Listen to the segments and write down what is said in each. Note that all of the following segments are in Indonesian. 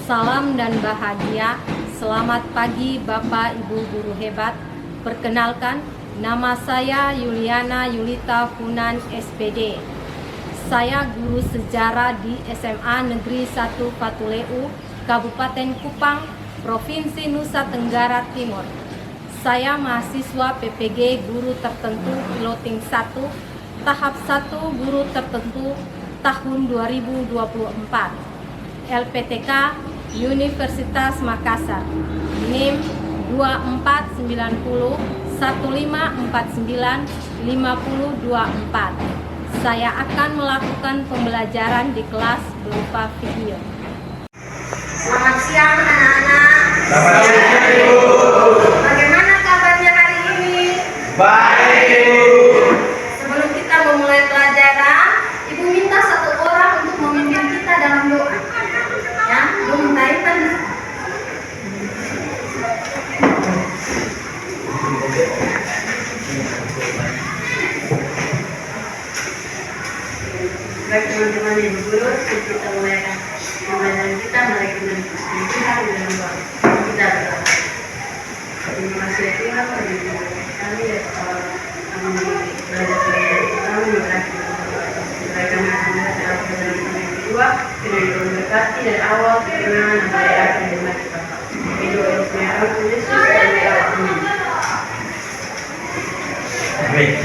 Salam dan bahagia. Selamat pagi Bapak Ibu guru hebat. Perkenalkan, nama saya Yuliana Yulita Funan SPD. Saya guru sejarah di SMA Negeri 1 Fatuleu, Kabupaten Kupang, Provinsi Nusa Tenggara Timur. Saya mahasiswa PPG Guru Tertentu Piloting 1, tahap 1 Guru Tertentu tahun 2024. LPTK Universitas Makassar, NIM 2490 1549 5024. Saya akan melakukan pembelajaran di kelas berupa video. Selamat siang anak-anak. Selamat siang Ibu. Bagaimana kabarnya hari ini? Baik Ibu. Sebelum kita memulai pelajaran, Ibu minta satu orang untuk memimpin kita dalam doa. Ya, Ibu minta Intan. Baik teman-teman Ibu guru, kita mulai pembelajaran kita mulai dengan Tuhan dalam doa. Kita berdoa. Terima kasih Tuhan bagi kami kami belajar kami mereka mengajar dalam pelajaran kami kedua dengan berkati dari awal pertengahan sampai akhir dan mati Bapa. Hidup Yesus dan lewat amin. Baik.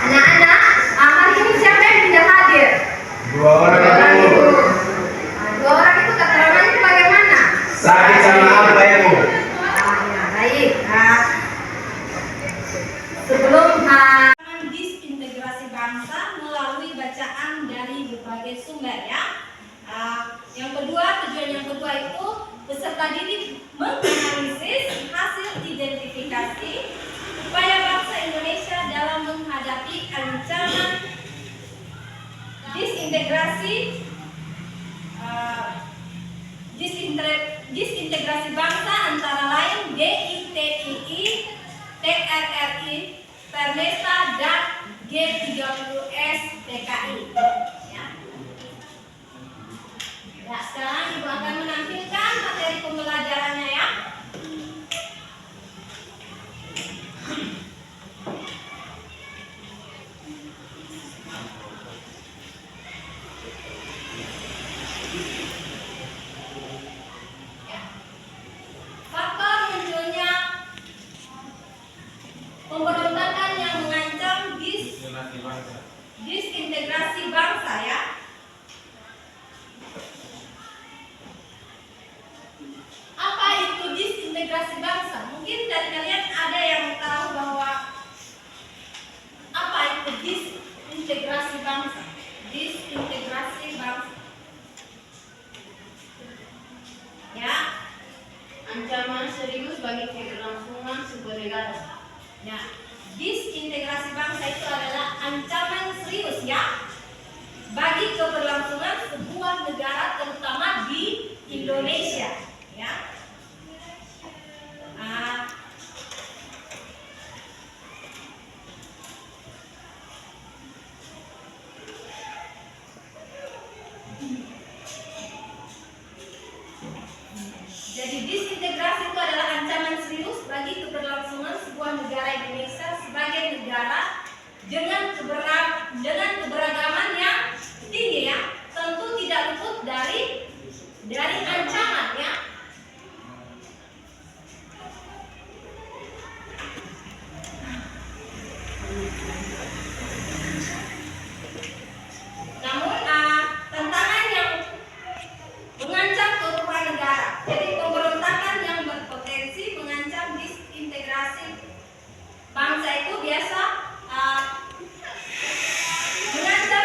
Anak-anak, hari ini siapa yang tidak hadir? Dua orang Ibu. Dua orang itu keterangannya bagaimana? Sakit sama apa Ibu? Ya, baik. Sebelum disintegrasi bangsa melalui bacaan dari berbagai sumber ya. Yang kedua, tujuan yang kedua itu peserta didik menganalisis hasil identifikasi upaya bangsa Indonesia dalam menghadapi ancaman disintegrasi bangsa antara lain DITII, TRRI, Permesta, dan G30S PKI. Ya. Ya, sekarang Ibu akan menampilkan materi pembelajarannya ya. Faktor munculnya pemberontakan yang mengancam disintegrasi bangsa ya. Apa itu disintegrasi bangsa? Mungkin dari kalian ada yang tahu bahwa apa itu disintegrasi bangsa? Disintegrasi bangsa. Ya, Ancaman serius bagi keberlangsungan sebuah negara. ya. Disintegrasi bangsa itu adalah ancaman serius ya bagi keberlangsungan sebuah negara, terutama di Indonesia ya. Jadi disintegrasi itu adalah ancaman serius bagi keberlangsungan sebuah negara Indonesia sebagai negara dengan keberagaman yang tinggi ya. Tentu tidak luput dari ancaman ya. Namun tantangan yang mengancam keutuhan negara. Jadi pemberontakan yang berpotensi mengancam disintegrasi bangsa itu biasa mengancam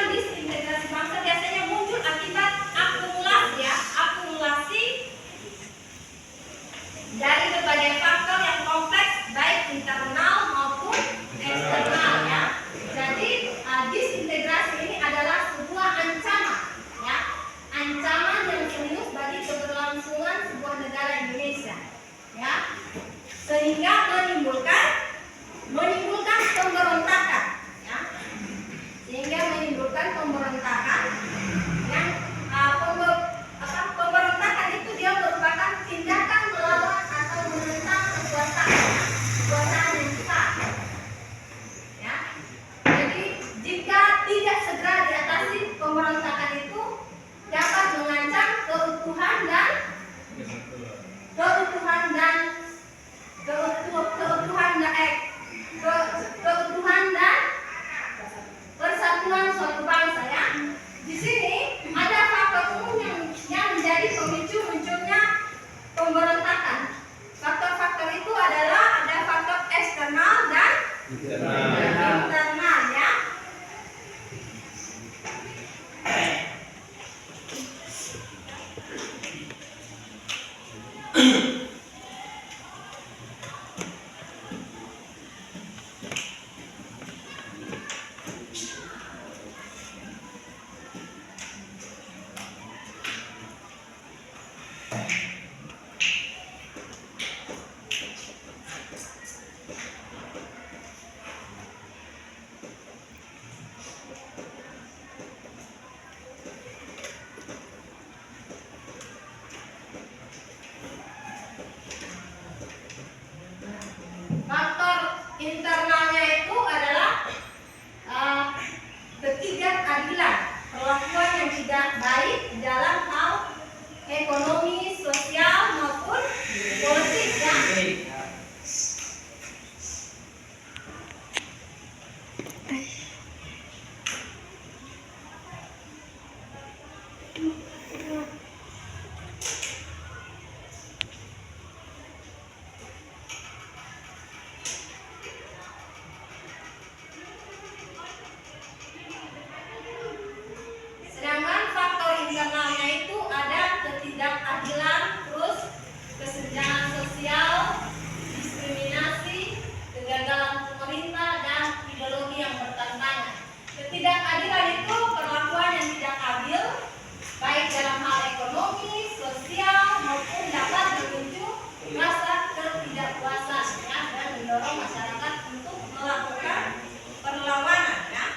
pemicu munculnya pemberontakan. Faktor-faktor itu adalah ada faktor eksternal dan internal ya. Faktor internalnya itu adalah ketidakadilan, perlakuan yang tidak baik dalam hal ekonomi, sosial maupun politik ya. Sedangkan faktor internalnya itu ada ketidakadilan, terus kesenjangan sosial, diskriminasi, kegagalan pemerintah, dan ideologi yang bertentangan. Ketidakadilan itu perlakuan yang tidak adil, baik dalam hal ekonomi, sosial, maupun dapat memicu rasa ketidakpuasan ya, dan mendorong masyarakat untuk melakukan perlawanan ya.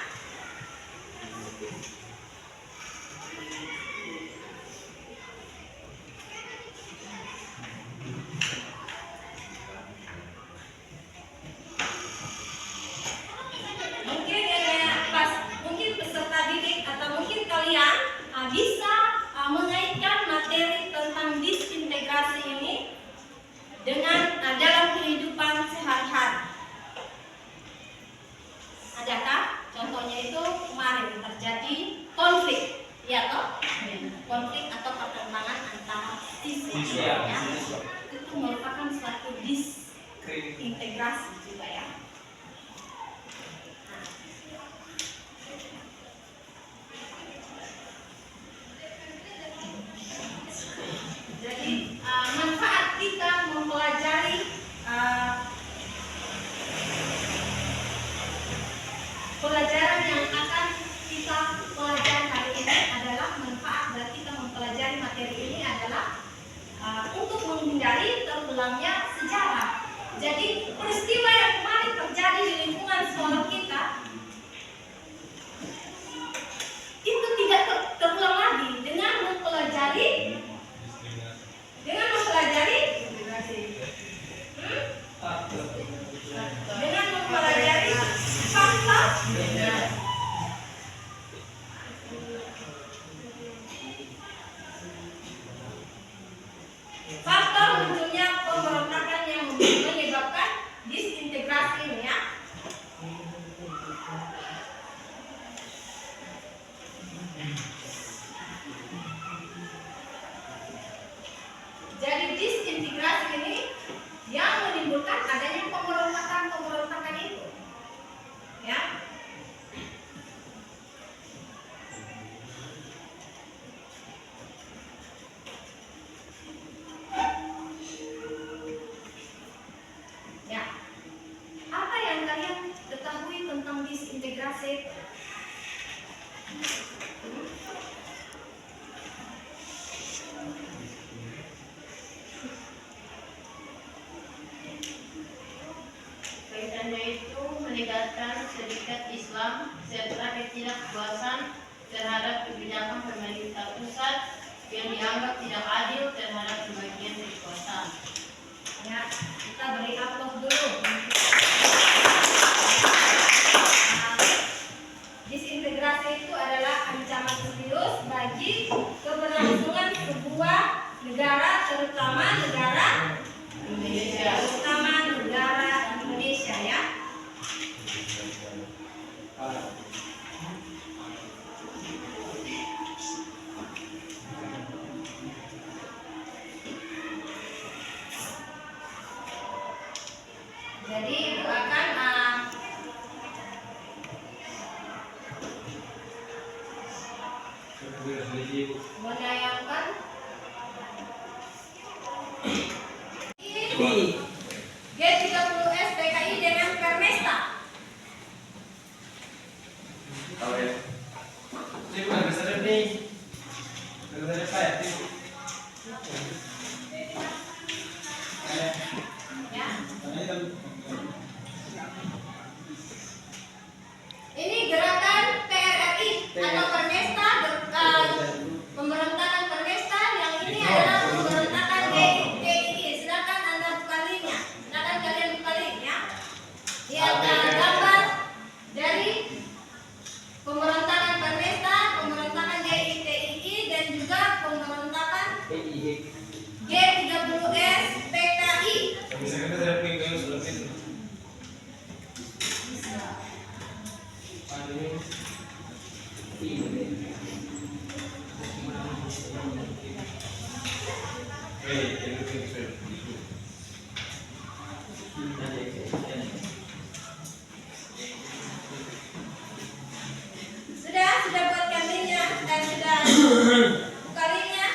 Mungkin peserta didik atau mungkin kalian bisa mengaitkan materi tentang disintegrasi ini dengan dalam kehidupan sehari-hari. Adakah? Contohnya itu kemarin terjadi konflik, ya toh? Konflik atau pertentangan antara siswa, ya. Itu merupakan suatu disintegrasi juga ya. Jadi manfaat kita mempelajari pelajaran yang akan kita pelajari hari ini adalah manfaat dari kita mempelajari materi ini adalah untuk menghindari terulangnya sejarah. Jadi peristiwa yang kemarin terjadi di lingkungan sekolah kita itu tidak terulang lagi dengan mempelajari fakta faktor munculnya pemberontakan yang menyebabkan disintegrasi ini ya. Jadi disintegrasi ini yang menimbulkan adanya pemberontakan itu, ya. Ya, apa yang kalian ketahui tentang disintegrasi? Kaitannya itu meningkatkan serikat Islam serta ketidakpuasan terhadap kebijakan pemerintah pusat yang dianggap tidak adil terhadap sebagian kekuasaan. Ya, kita beri aplaus dulu. Disintegrasi itu adalah ancaman serius bagi keberlangsungan sebuah negara, terutama negara Indonesia ya. G30S PKI dengan Permesta. Tahu ya? Ini bukan besar nih. Besar apa ya? Ini gerakan PRRI atau Permesta, pemberontakan Permesta. Yang ini adalah pemberontakan GII. Silakan Anda buka linknya. Silakan kalian buka linknya. Ini ada gambar dari pemberontakan Permesta, pemberontakan GII, dan juga pemberontakan G30S PKI. Sudah buatkan linknya dan sudah buka linknya.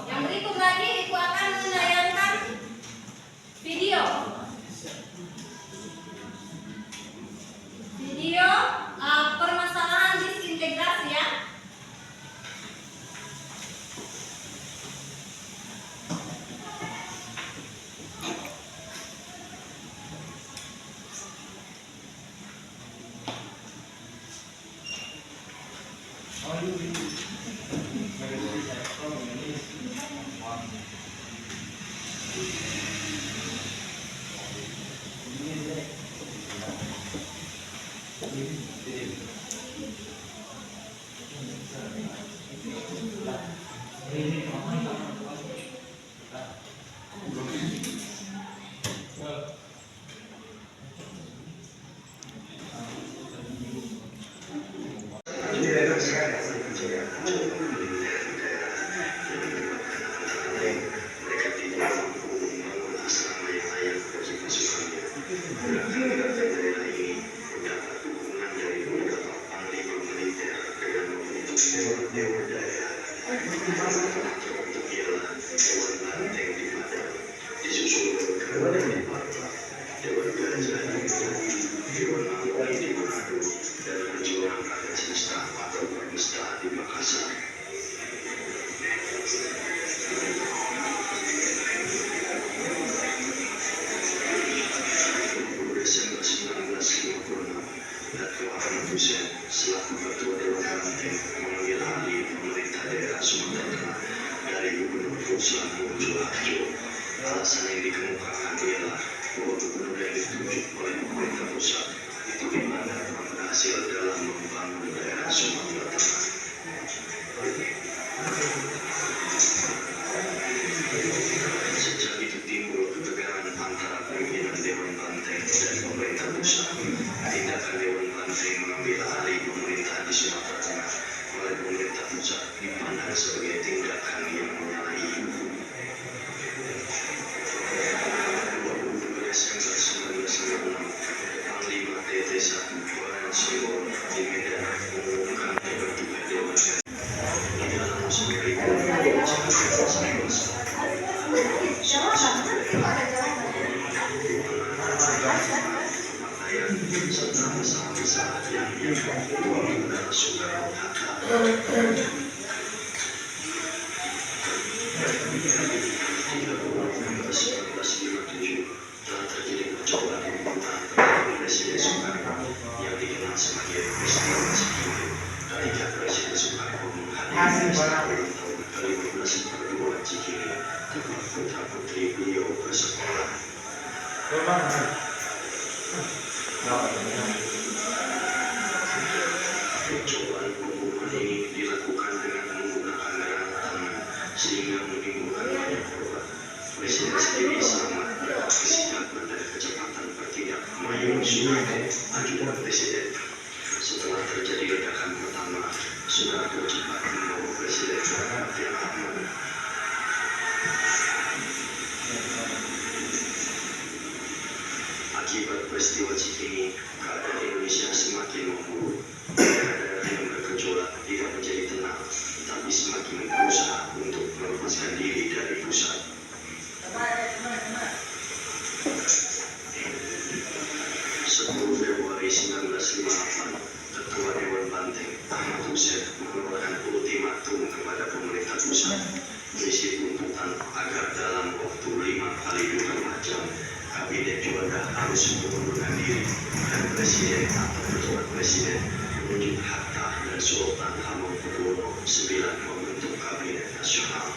Yang berikut lagi Ibu akan menayangkan video permasalahan disintegrasi ya. selaku Ketua Dewan Ranting mengambil alih pemerintah daerah Sumatera Tengah dari Gubernur Ruslan Muncul Harjo. Alasan yang dikemukakan ialah bahwa gubernur yang ditunjuk oleh pemerintah pusat itu dianggap berhasil dalam membangun daerah Sumatera Tengah. Sejak itu timbul ketegangan antara pimpinan Dewan Banteng dan pemerintah pusat. Tindakan Dewan Banteng mengambil alih pemerintah di Sumatera Tengah oleh pemerintah pusat dipandang sebagai tindakan yang menyalahi hukum. 22 Desember 1996, Panglima TT1 Koran Simbol di Medan mengumumkan dibentuknya Dewan di dalam sebagai telah terjadi percobaan pembunuhan terhadap Presiden Soekarno yang dikenal sebagai peristiwa Cikini ketika Presiden Soekarno menghadiri ulang tahun ke-15 Cikini tempat putra-putri beliau bersekolah. Percobaan pembunuhan ini dilakukan dengan menggunakan granat tangan sehingga menimbulkan banyak korban. Presiden sendiri selamat tetapi senjata dari kecepatan bertindak Mayor Soeharto, ajudan Presiden. Setelah terjadi ledakan pertama, Soeharto cepat membawa Presiden ke tempat yang aman. Akibat peristiwa Cikini, keadaan Indonesia semakin memburuk. Daerah-daerah yang bergejolak tidak menjadi tenang, tapi semakin berusaha untuk melepaskan diri dari pusat. 10 Februari 1958, Ketua Dewan Banteng Ahmad Hussein mengeluarkan ultimatum kepada pemerintah pusat berisi tuntutan agar dalam waktu 5 kali 24 jam Kabinet Juanda harus mengundurkan diri dan Presiden atau Ketua Presiden menunjuk Hatta dan Sultan Hamengkubuwono IX membentuk Kabinet Nasional.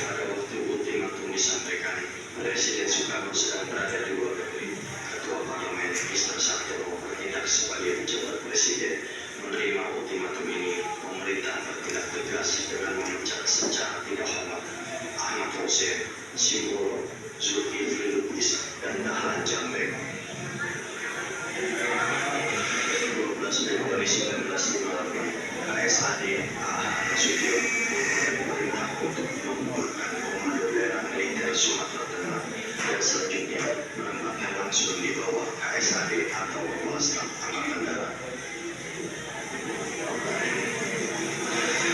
Pada waktu ultimatum disampaikan, Presiden Soekarno sedang berada di luar negeri. Ketua Parlemen Mr. Sartono bertindak sebagai pejabat Presiden. Menerima ultimatum ini, pemerintah bertindak tegas dengan memecat secara tidak hormat Ahmad Hussein, Simbolo, Zulkifli Lubis, dan Dahlan Jambe. 12 Februari 1958, KSAD A.H. Nasution memerintah untuk mengumpulkan Komando Daerah Militer Sumatera Tengah dan selanjutnya menempatkan langsung di bawah KSAD atau Kepala Staf Angkatan Darat.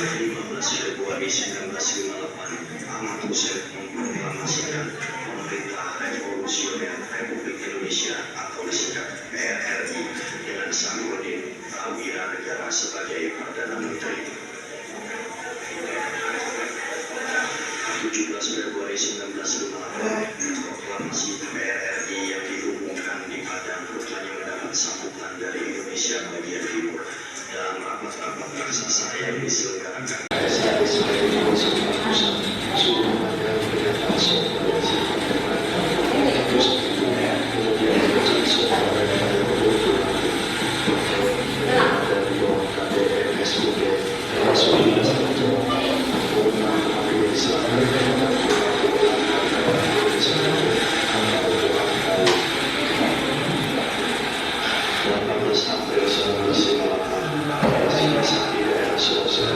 15 Februari 1958, Ahmad Hussein memproklamasikan Pemerintah Revolusioner Republik Indonesia atau disingkat PRRI dengan Sahrudin Prawira Negara sebagai Perdana Menteri. 17 Februari 1958, proklamasi PRRI yang diumumkan di Padang rupanya mendapat sambutan dari Indonesia bagian timur. Dalam rapat-rapat raksasa yang diselenggarakan KSAD sebagai konsultan pusat, seluruh badan pernyataan soal kemudian menjadi sebuah daripada kebutuhan dari bawah KDM SUD termasuk dinas terjawab penggunaan APD selama 18 April 1958 di daerah Sulawesi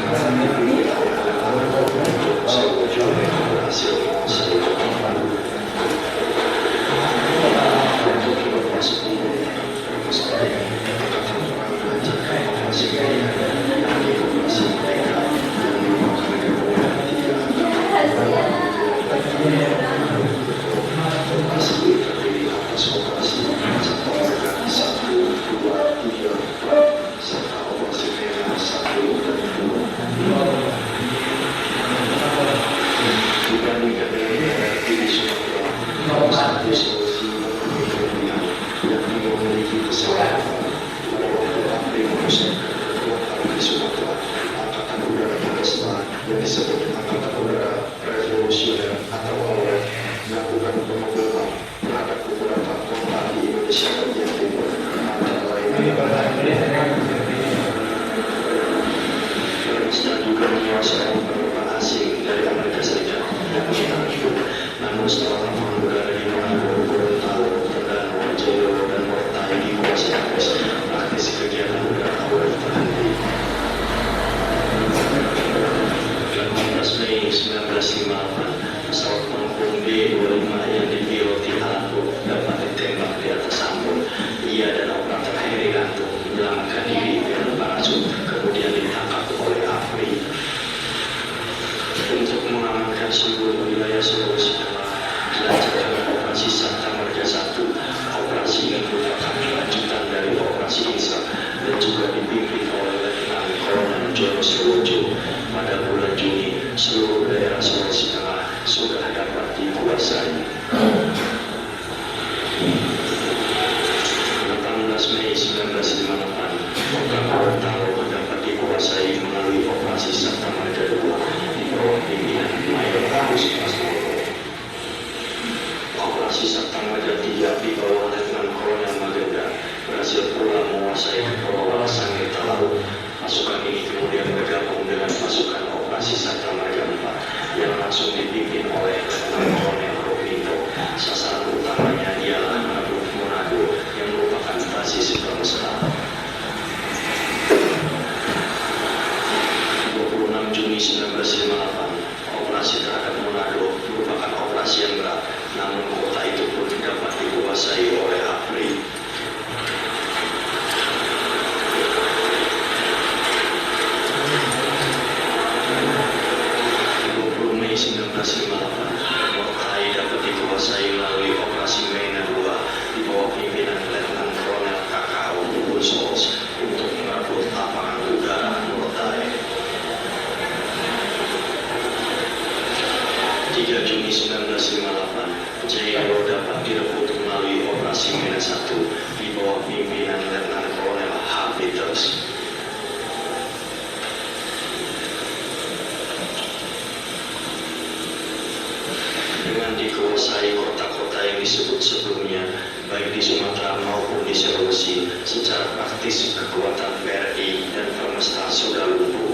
yang disebut Angkatan Udara Revolusioner atau AUR melakukan pemobolan terhadap beberapa kota di Indonesia bagian timur antara lain dan juga menguasai beberapa asing dari Amerika Serikat dan Vietnam. Namun setelah mengudara di Manado, Gorontalo, Ternate, Jaya dan Mortai dikuasai Inggris, praktis kegiatan udara AUR terhenti. 18 Mei 1958, pesawat pengepung B-25 yang dipiloti Alanko dapat ditembak di atas Ambon. Ia dan operator Heri Gantung menyelamatkan diri dengan parasut, kemudian ditangkap oleh APRI. Untuk mengamankan seluruh wilayah Sulawesi Tengah, dilancarkan operasi Santa Marga 1. Operasi ini merupakan kelanjutan dari operasi Insaf dan juga dipimpin oleh Letnan Kolonel Jono Suwojo. Pada bulan Juni, seluruh daerah Sulawesi Tengah sudah dapat dikuasai. 18 Mei 1958, program Gorontalo dapat dikuasai melalui operasi Santa Marga 2 di bawah pimpinan Mayor Agus Prastowo. Operasi Santa Marga 3 di bawah Letnan Kolonel Magenda berhasil pula menguasai Pulau Sangita Laut. Pasukan ini kemudian bergabung dengan pasukan operasi Santa Marga 4 yang langsung 3 Juni 1958, Jaya dapat direbut melalui operasi Medan 1 di bawah pimpinan Letnan Kolonel H. Peters. Dengan dikuasai kota-kota yang disebut sebelumnya, baik di Sumatera maupun di Sulawesi, secara praktis kekuatan BRI dan Permesta sudah lumpuh.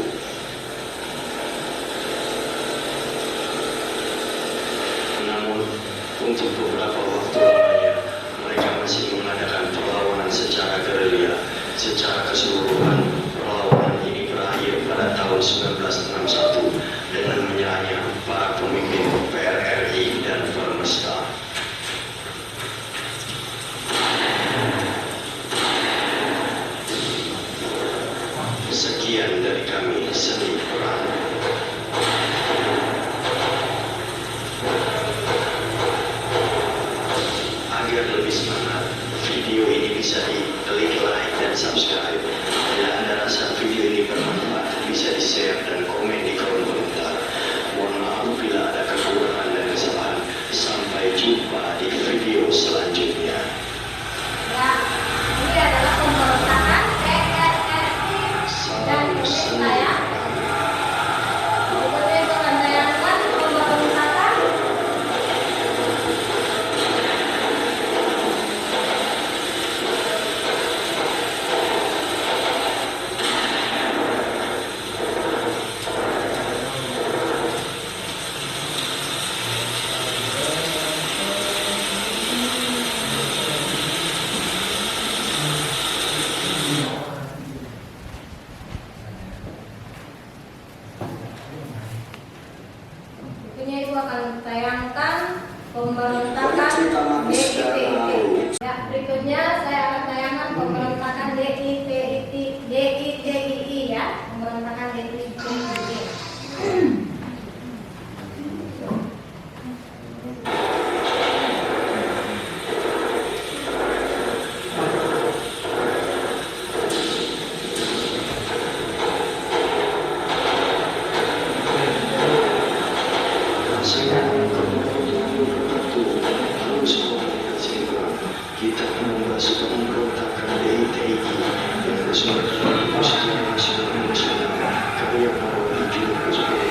Namun, untuk beberapa waktu lamanya, mereka masih mengadakan perlawanan secara gerilya. Secara keseluruhan, perlawanan ini berakhir pada tahun 1961 dengan menyerahnya para pemimpin PRRI dan Permesta. Sekian dari kami, Seni Peran. Agar lebih semangat, video ini bisa di-klik like dan subscribe. Bila Anda rasa video ini bermanfaat, bisa di-share dan komen di kolom komentar. Mohon maaf bila ada kekurangan dan kesalahan. Sampai jumpa di video selanjutnya. Ya, ini adalah pemberontakan PRRI dan Salam Indonesia ya. Berikutnya itu akan tayangkan pemberontakan Berikutnya itu akan tayangkan pemberontakan DITI. Ya, berikutnya saya akan tayangkan pemberontakan DITI ya, pemberontakan DITI. Kita membahas pemberontakan DITI yang bersumber dari Persatuan Nasional Indonesia karya para pejuang nasional.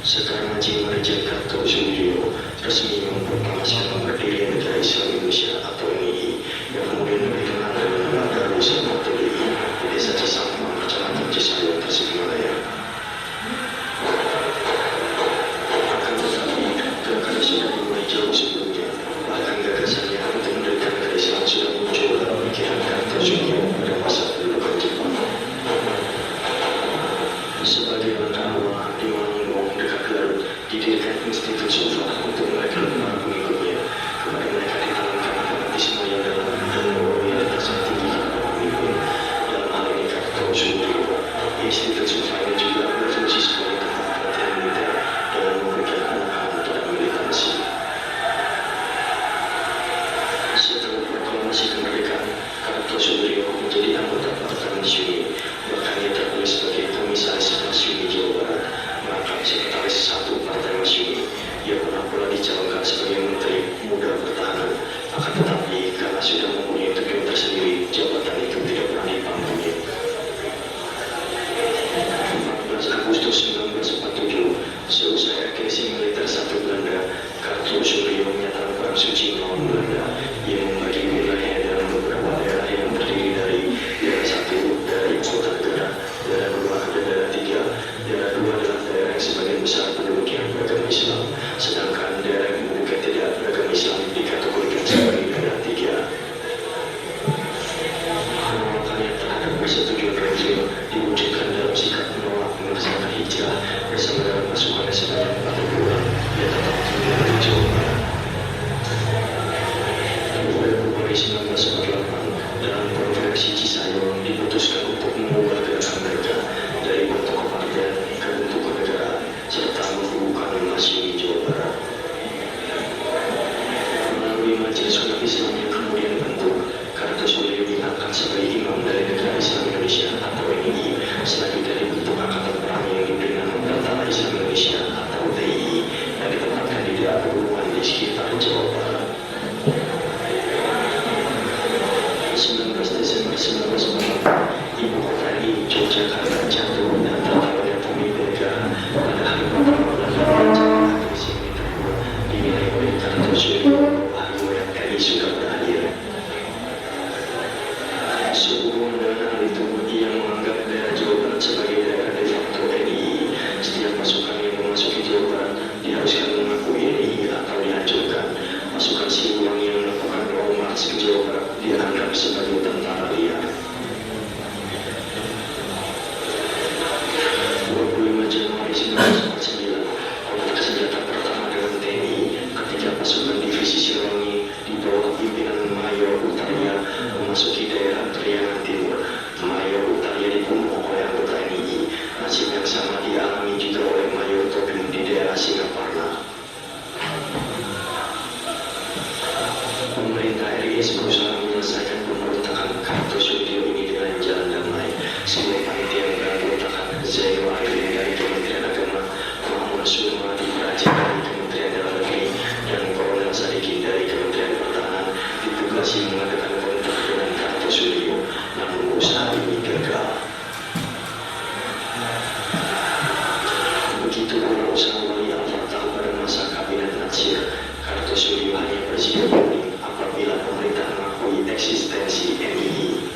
Sekarang Haji Marijan Kartosoewiryo resmi memproklamasikan berdirinya Negara Islam Indonesia atau NII yang kemudian lebih dikenal dengan nama Darussalam atau DI di Desa Cisampang, Kecamatan Cisayong, Tasikmalaya. Akan tetapi, gerakan sudah dimulai jauh sebelumnya. Bahkan gagasannya untuk mendirikan negara Islam sudah muncul dalam pikiran Kartosoewiryo pada masa pendudukan Jepang. Sebagai langkah awal di Manunggung dekat Garut didirikan Institut Sufa untuk merekrut para pengikutnya. Kepada mereka ditanamkan fanatisme yang dalam dan loyalitas yang tinggi kepada pemimpin. Dalam hal ini Kartosoewiryo, Institut Sufa ini juga berfungsi sebagai tempat pelatihan militer dengan memberikan pengarahan pada militansi. Setelah proklamasi kemerdekaan, Kartosoewiryo menjadi anggota Partai Masyumi. Bahkan ia terpilih sebagai Komisaris Masyumi Jawa Barat, merangkap Sekretaris 1 Partai Masyumi. Ia pernah pula dicalonkan sebagai Menteri Muda Pertahanan. Akan tetapi, karena sudah mempunyai tujuan tersendiri, jabatan itu tidak pernah dipangkunya. 14 Agustus 1947, seusai agresi militer 1 Belanda, Kartosoewiryo menyatakan perang suci melawan Belanda. Ia membagi wilayahnya dalam beberapa daerah yang terdiri dari daerah 1 dari kota negara, daerah 2 dan daerah 3. Daerah 2 adalah daerah yang sebagian besar penduduknya beragama Islam, sedangkan daerah yang penduduknya tidak beragama Islam dikategorikan sebagai daerah 3. Penolakannya terhadap persetujuan Renville diwujudkan dalam sikap menolak melaksanakan hijrah bersama dengan pasukannya sebanyak 40 orang. Ia tetap tinggal di Jawa Barat. Pada Februari 1948, dalam konferensi Cisayong diputuskan sebagai imam dari Negara Islam Indonesia atau NII. Selanjutnya dibentuk Angkatan Perang yang diberikan Tentara Islam Indonesia atau TII yang ditempatkan di daerah pegunungan di sekitar Jawa Barat. 19 Desember 1944, ibu kota RI Yogyakarta jatuh dan tertawanya pemimpin negara pada hari pertama Januari agresi militer dinilai oleh Kartosuwiryo bahwa RI sudah berakhir. Sehubungan dengan hal itu, ia menganggap daerah Jawa Barat sebagai daerah de facto RI. Setiap pasukan yang memasuki Jawa Barat diharuskan mengakui RI atau dihancurkan. Pasukan Siliwangi yang melakukan long march ke Jawa Barat dianggap sebagai tentara liar. 25 Januari 1949, kontak senjata pertama dengan TNI ketika pasukan divisi Siliwangi di bawah pimpinan Mayor Utaria memasuki daerah Priangan Timur. Mayor Utaria dibunuh oleh anggota NII. Nasib yang sama dialami juga oleh Mayor Tobing di daerah Singaparna. Pemerintah RI berusaha menyelesaikan pemberontakan Kartosuwiryo ini dengan jalan damai. Sebuah panitia yang berontakan Zainul Arifin dari Kementerian Agama, Muhammad Surmadi Praja dari Kementerian Dalam Negeri, dan Kolonel Sadikin dari Kementerian Pertahanan ditugasi mengadakan kontak dengan Kartosuwiryo, namun usaha ini gagal. Begitu pula usaha Wali Al-Fatah pada masa Kabinet Natsir. Kartosuwiryo hanya bersikap unik apabila pemerintah mengakui eksistensi NII.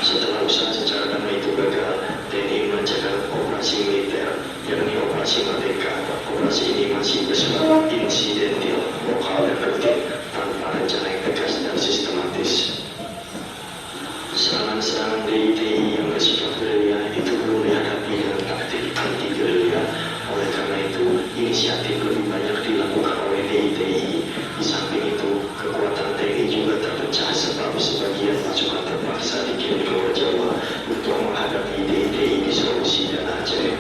Setelah usaha secara damai itu gagal, TNI melancarkan operasi militer, yakni Operasi Merdeka. Operasi ini masih bersifat insidentil, lokal dan rutin, tanpa rencana yang tegas dan sistematis. Serangan-serangan DITI yang bersifat gerilya itu belum dihadapi dengan taktik anti gerilya. Oleh karena itu, inisiatif lebih banyak dilakukan oleh DITI. Di samping itu, kekuatan TNI juga terpecah sebab sebagian pasukan terpaksa dikirim ke luar Jawa untuk menghadapi DITI di Sulawesi dan Aceh.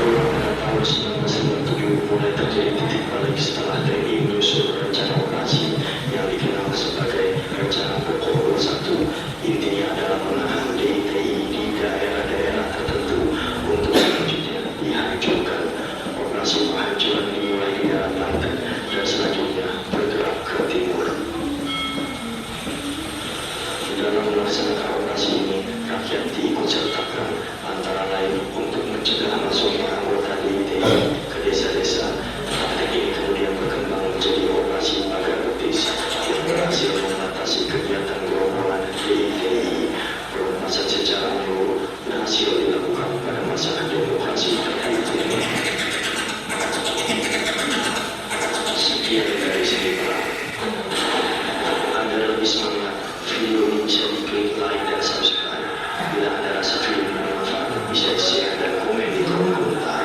Pada tahun 1997 mulai terjadi titik balik setelah TNI menyusun rencana operasi yang dikenal sebagai Rencana Pokok 21. Intinya adalah menahan DITI di daerah-daerah tertentu untuk selanjutnya dihancurkan. Operasi penghancuran dimulai di daerah Banten dan selanjutnya bergerak ke timur. Dalam melaksanakan operasi ini, rakyat diikut sertakan antara lain untuk mencegah masuknya anggota DITI ke desa-desa. Praktek ini kemudian berkembang menjadi operasi pagar betis yang berhasil mengatasi kegiatan gerombolan DITI. Perluasan secara menyeluruh berhasil dilakukan pada masa demokrasi tertentu. Sekian dari sini Pak. Agar lebih semangat, video ini bisa diklik like dan subscribe. Bila ada rasa film bermanfaat, bisa share dan komen di kolom komentar.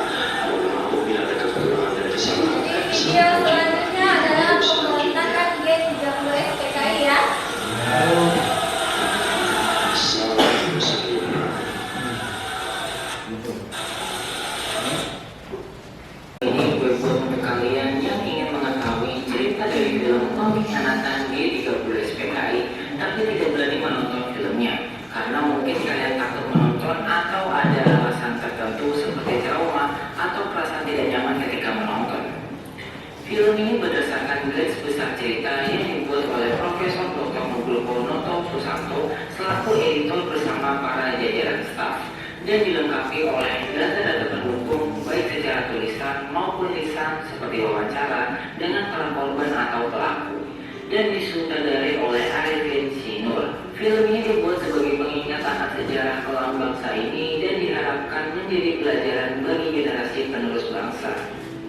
Mohon maaf bila ada kekurangan dan kesalahan. Video selanjutnya adalah pemberontakan G30 SPKI ya. Salam Nusantara. Ini berbuat untuk kalian yang ingin mengetahui cerita dari film Pengkhianatan G30 SPKI tapi tidak berani menonton filmnya karena mungkin kalian takut menonton atau ada alasan tertentu seperti trauma atau perasaan tidak nyaman ketika menonton. Film ini berdasarkan garis besar cerita yang dibuat oleh Profesor Dr. Nugroho Noto Susanto selaku editor bersama para jajaran staf dan dilengkapi oleh data-data pendukung baik secara tulisan maupun lisan seperti wawancara dengan para korban atau pelaku dan disutradarai oleh Arifin Sinur. Film ini dibuat sebagai pengingat akan sejarah kelam bangsa ini dan diharapkan menjadi pelajaran bagi generasi penerus bangsa.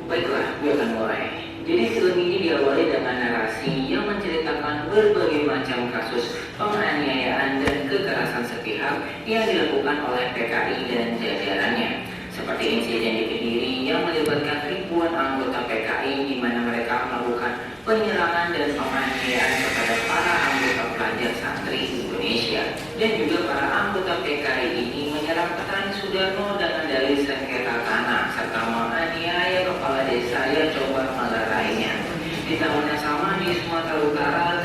Baiklah, gue akan mulai. Jadi film ini diawali dengan narasi yang menceritakan berbagai macam kasus penganiayaan dan kekerasan sepihak yang dilakukan oleh PKI dan jajarannya. Seperti insiden di Kediri yang melibatkan ribuan anggota PKI di mana mereka melakukan penyerangan dan penganiayaan kepada para anggota pelajar santri Indonesia. Dan juga para anggota PKI ini menyerang petani Sudarno dengan dalih sengketa tanah serta menganiaya kepala desa yang coba melarainya. Di tahun yang sama di Sumatera Utara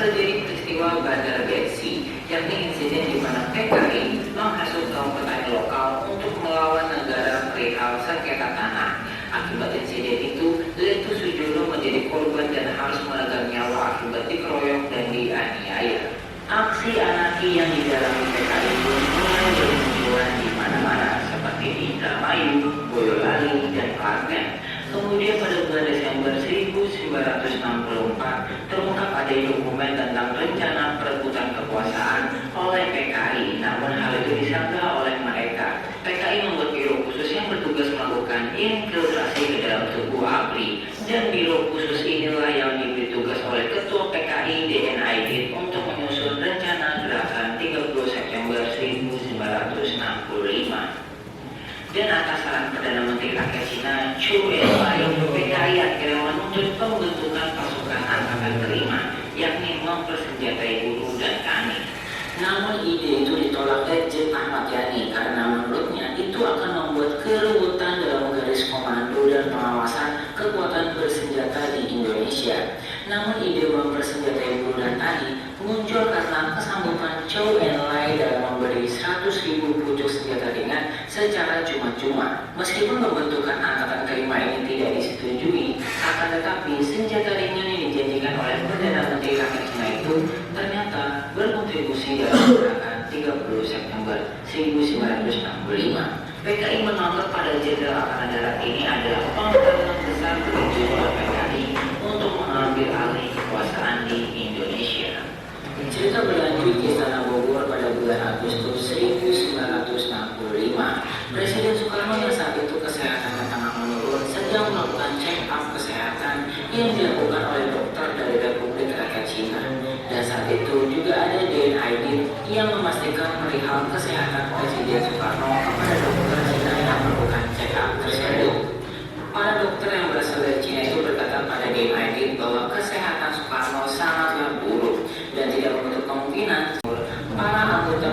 ini insiden di mana PKI menghasut kaum petani lokal untuk melawan negara perihal sengketa tanah. Akibat insiden itu, Letu Sujono menjadi korban dan harus meregang nyawa akibat dikeroyok dan dianiaya. Aksi anarki yang dialami PKI pun mulai bermunculan di mana-mana seperti di Indramayu, Boyolali, dan Klaten. Kemudian pada bulan Desember 1964 terungkap adanya dokumen tentang rencana perebutan kekuasaan oleh PKI. Namun hal itu disangka oleh mereka. PKI membuat biro khusus yang bertugas melakukan infiltrasi ke dalam tubuh ABRI, dan biro khusus inilah yang diberi tugas oleh Ketua PKI DN Aidit untuk menyusun rencana gerakan 30 September 1965. Dan atas saran Perdana Menteri Rakyat Cina Zhou Enlai, PKI akhirnya menuntut pembentukan pasukan angkatan kelima, yakni mempersenjatai buruh dan tani. Namun ide itu ditolak Lejen Ahmad Yani karena menurutnya itu akan membuat keruwetan dalam garis komando dan pengawasan kekuatan bersenjata di Indonesia. Namun ide mempersenjatai buruh dan tani muncul karena kesanggupan Zhou Enlai dalam memberi 100.000 pucuk senjata ringan secara cuma-cuma. Meskipun pembentukan angkatan kelima ini tidak disetujui, akan tetapi senjata ringan yang dijanjikan oleh Perdana Menteri Rakyat Cina itu ternyata berkontribusi dalam gerakan 30 September 1965. PKI menganggap pada Jenderal Angkatan Darat ini adalah penghalang besar tujuan PKI untuk mengambil alih kekuasaan di Indonesia. Cerita berlanjut di Istana Bogor pada bulan Agustus 1965. Presiden Soekarno yang saat itu kesehatannya sangat menurun sedang melakukan check up kesehatan yang dilakukan oleh dokter dari Republik Rakyat Cina. Dan saat itu juga ada DN Aidit yang memastikan perihal kesehatan Presiden Soekarno kepada dokter Cina yang melakukan check up tersebut. Para dokter yang berasal dari Cina itu berkata pada DN Aidit bahwa kesehatan Soekarno sangatlah buruk dan tidak menutup kemungkinan para anggota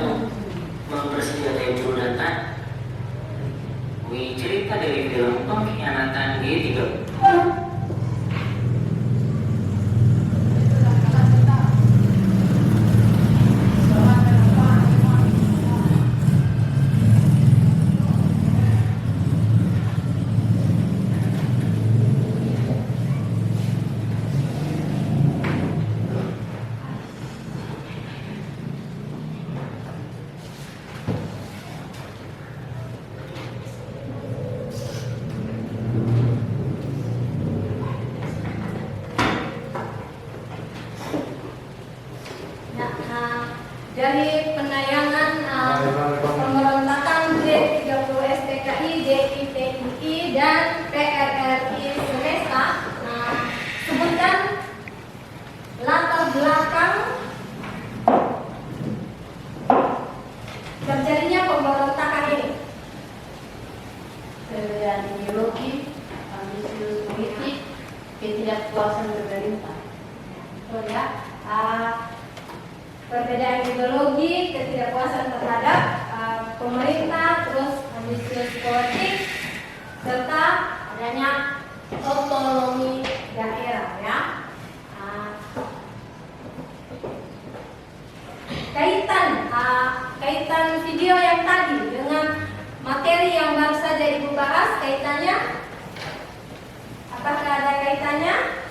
mempersenjatai buruh dan tani. Cerita dari film Pengkhianatan G30. Dari penayangan pemberontakan G30 SPKI, DITII, dan PRRI Semesta, sebutkan latar belakang terjadinya pemberontakan ini. Perbedaan ideologi, ambisius politik, ketidakpuasan pemerintah. So ya, perbedaan ideologi, ketidakpuasan terhadap pemerintah, terus ambisius politik, serta adanya otonomi daerah, ya. Kaitan video yang tadi dengan materi yang baru saja Ibu bahas, kaitannya, apakah ada kaitannya?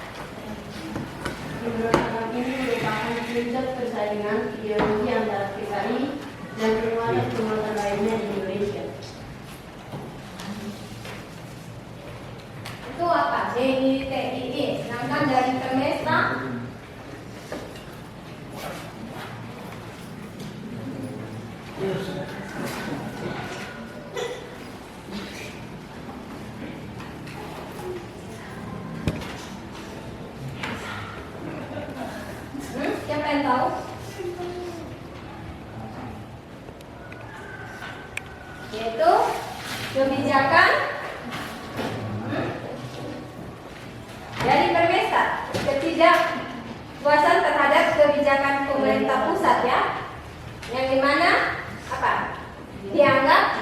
Pemberontakan ini merupakan puncak persaingan ideologi antara PKI dan kekuatan lainnya di Indonesia. Itu apa? DITII. Sedangkan dari Semesta, siapa yang tahu? Yaitu kebijakan dari Permesta, ketidakpuasan terhadap kebijakan pemerintah pusat, ya, yang dimana apa? Dianggap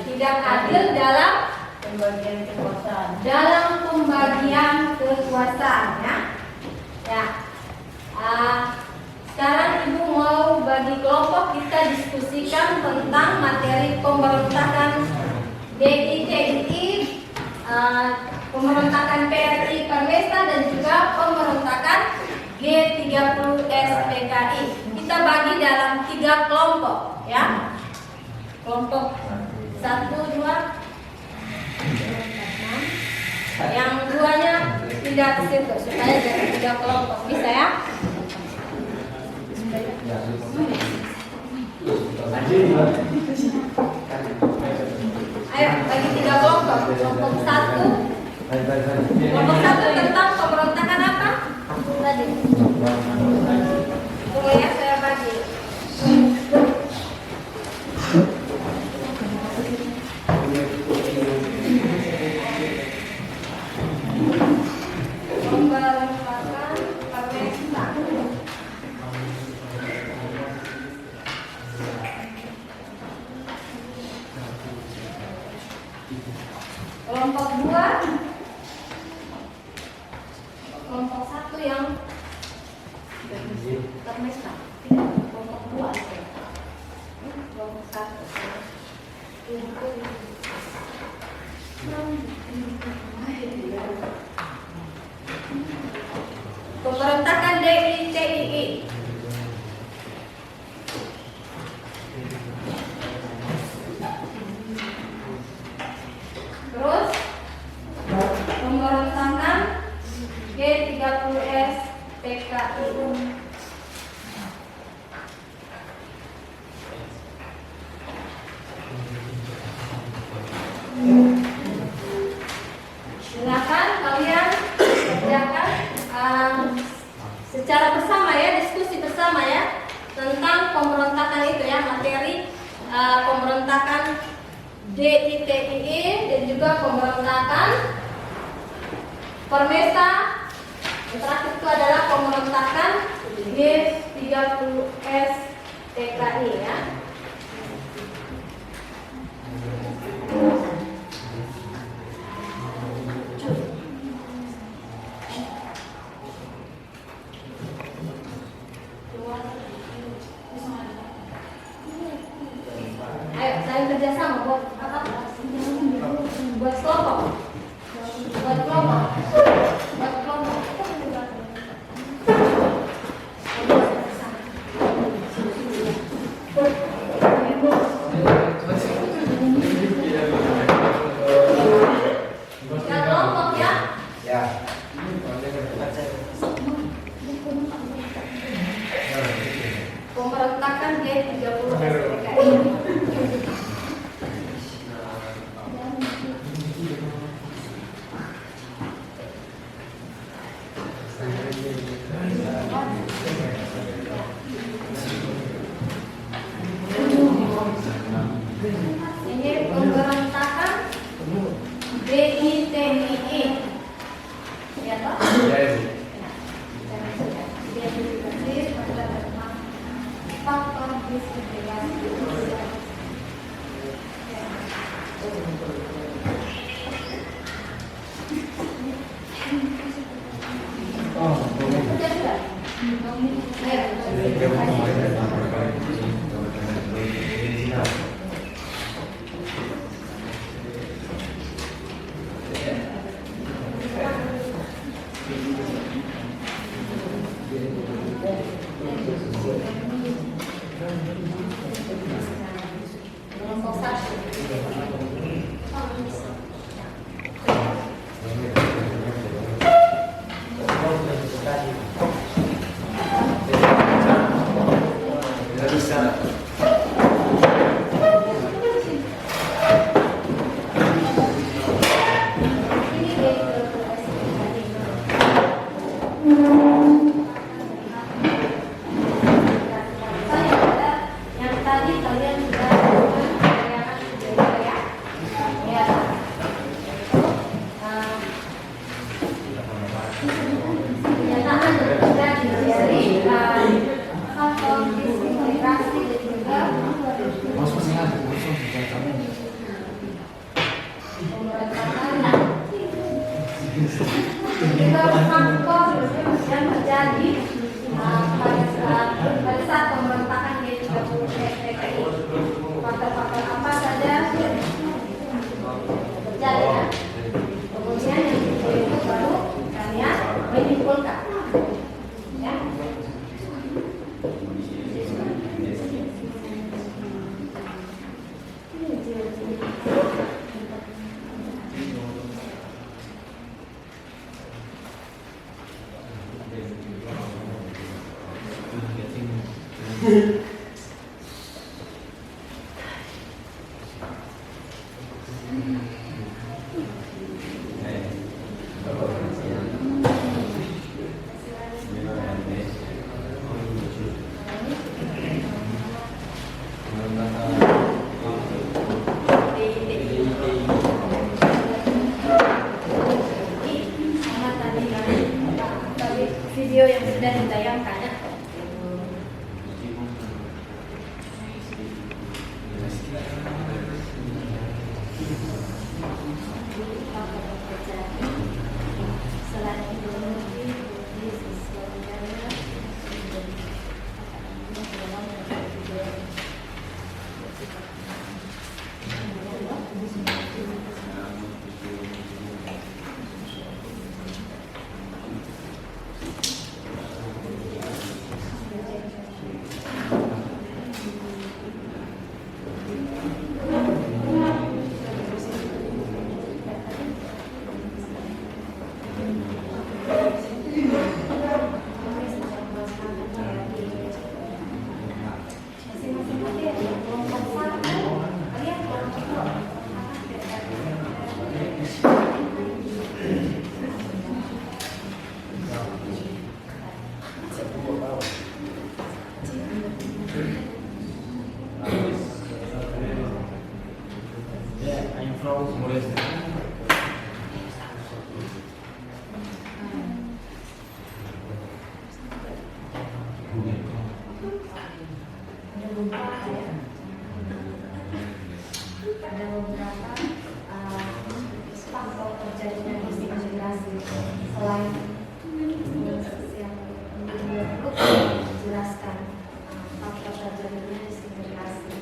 tidak adil dalam Pembagian kekuasaan. ya. Ya. Sekarang Ibu mau bagi kelompok diskusikan tentang materi pemberontakan DITII, pemberontakan PRI Permesta, dan juga pemberontakan G30S PKI. Kita bagi dalam 3 kelompok, ya. Kelompok 1, 2, yang 2-nya tidak ke situ supaya jadi 3 kelompok. Bisa ya? Ayo bagi 3 kelompok. Kelompok 1 tentang pemberontakan apa? Tadi. Tunggu ya, saya bagi. Pemberontakan Permesta. Kelompok 2, kelompok 1 yang Permesta. Kelompok 2, kelompok 1. Pemberontakan DITII. Terus pemberontakan G30S PKI. Silakan kalian kerjakan secara bersama ya, diskusi bersama ya tentang pemberontakan itu ya, materi pemberontakan DITII dan juga pemberontakan Permesta. Yang terakhir itu adalah pemberontakan G30S PKI ya. Ayo, saling kerjasama buat apa? Buat kelompok. Buat kelompok. Buat kelompok. Ya kelompok ya. Pemberontakan G30S PKI. Ini pemberontakan DITII. Ya toh? Faktor disintegrasi. Kelompok 1. Yang tadi kalian sudah melakukan juga ya. Ya. Kenyataan terjadi dari faktor disintegrasi dan juga faktor yang terjadi pada saat pemberontakan G30S PKI. Sama tadi video yang sudah ditayangkan ya. Ada beberapa faktor terjadinya miskomunikasi selain yang perlu dijelaskan faktor terjadinya miskomunikasi.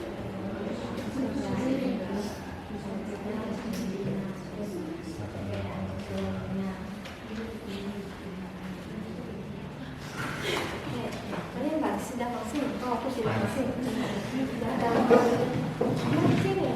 Kalian nggak sudah langsung, kalau aku sudah langsung, sudah ada sini.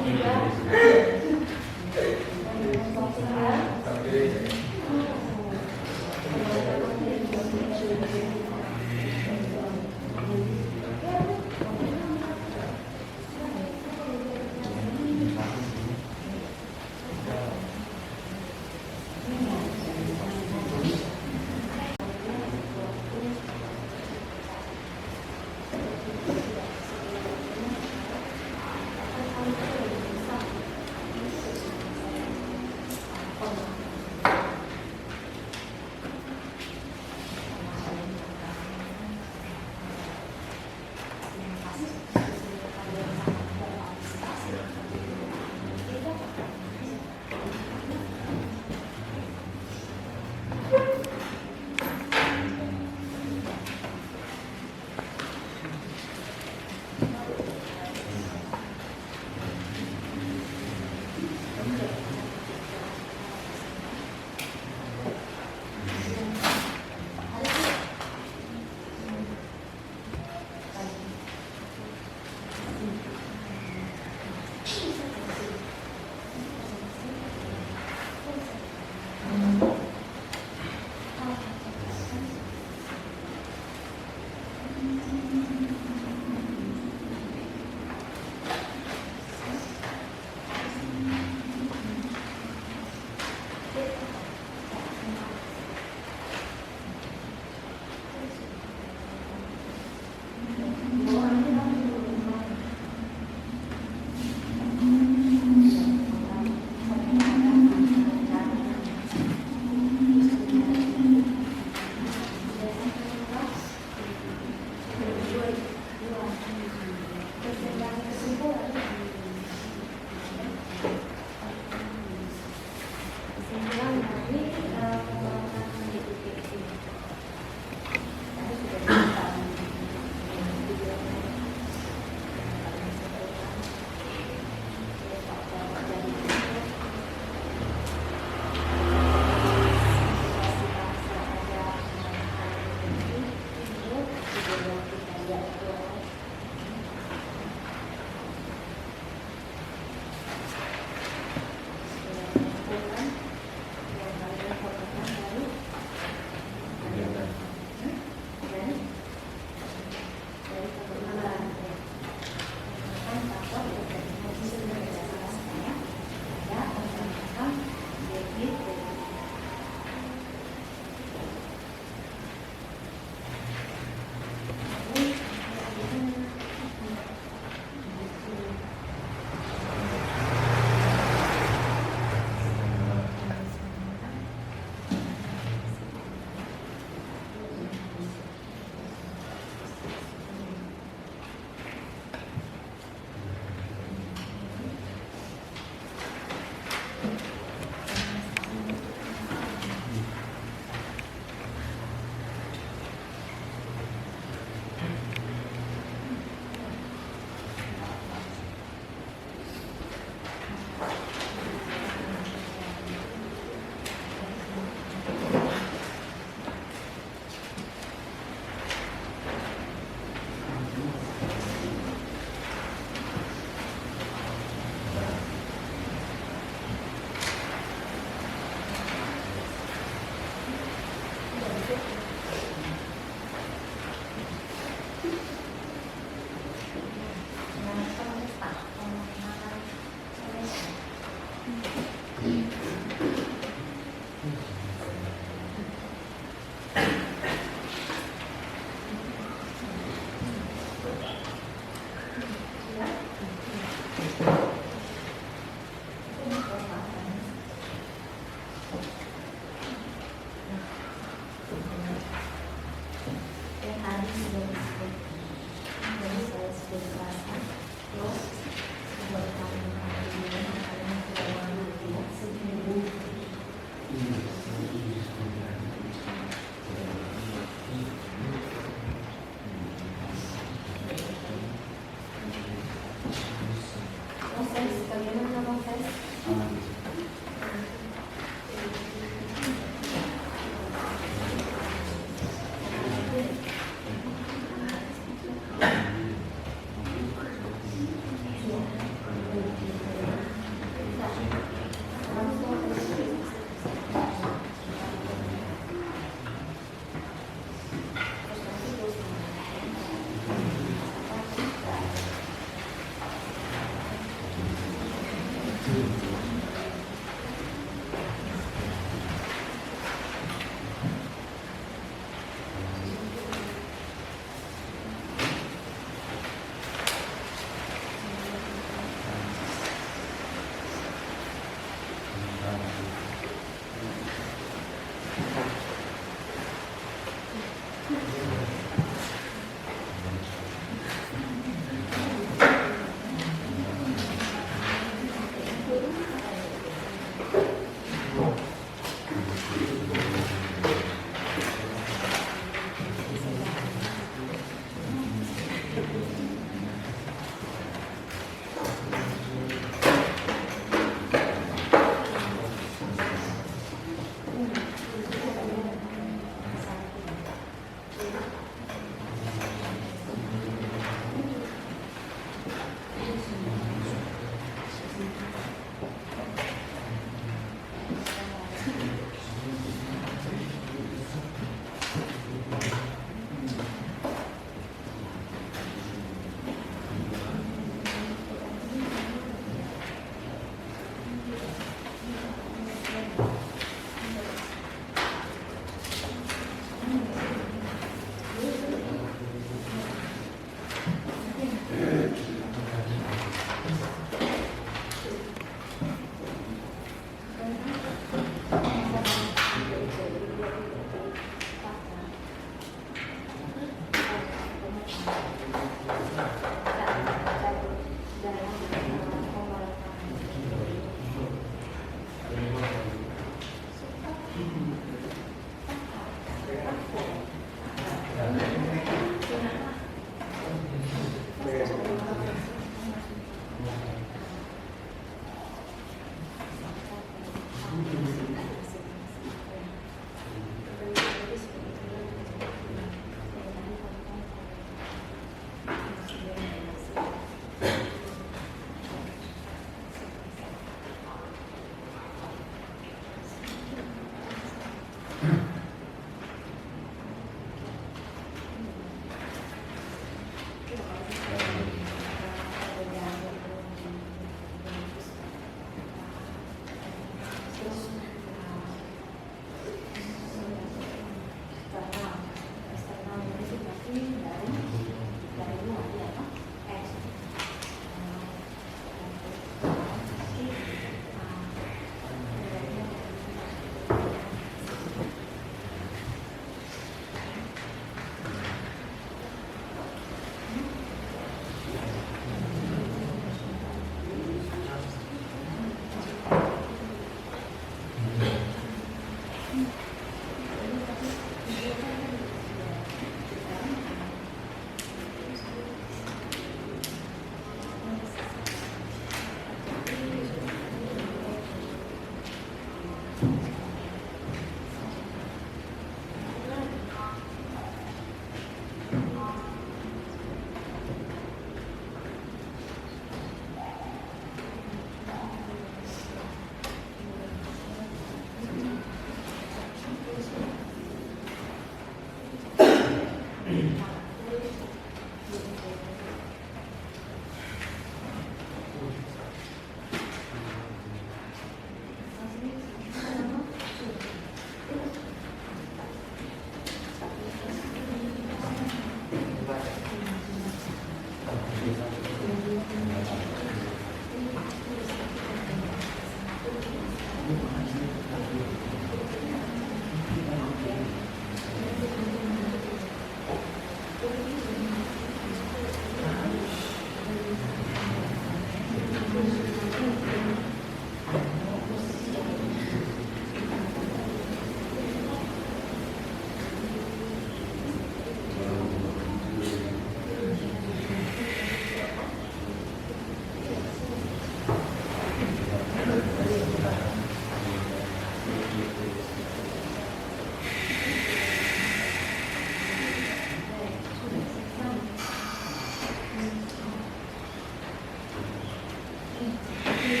Sekarang